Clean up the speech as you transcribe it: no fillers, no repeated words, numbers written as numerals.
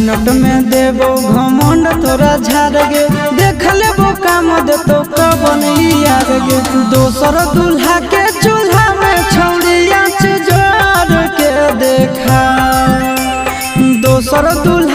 minute में देबो घमंड तोरा झाड़ गे देख लेबो काम दे तो कबन यार गे दोसर दूल्हा के चूल्हा में छौड़िया जोड़ के देखा दोसर दूल्हा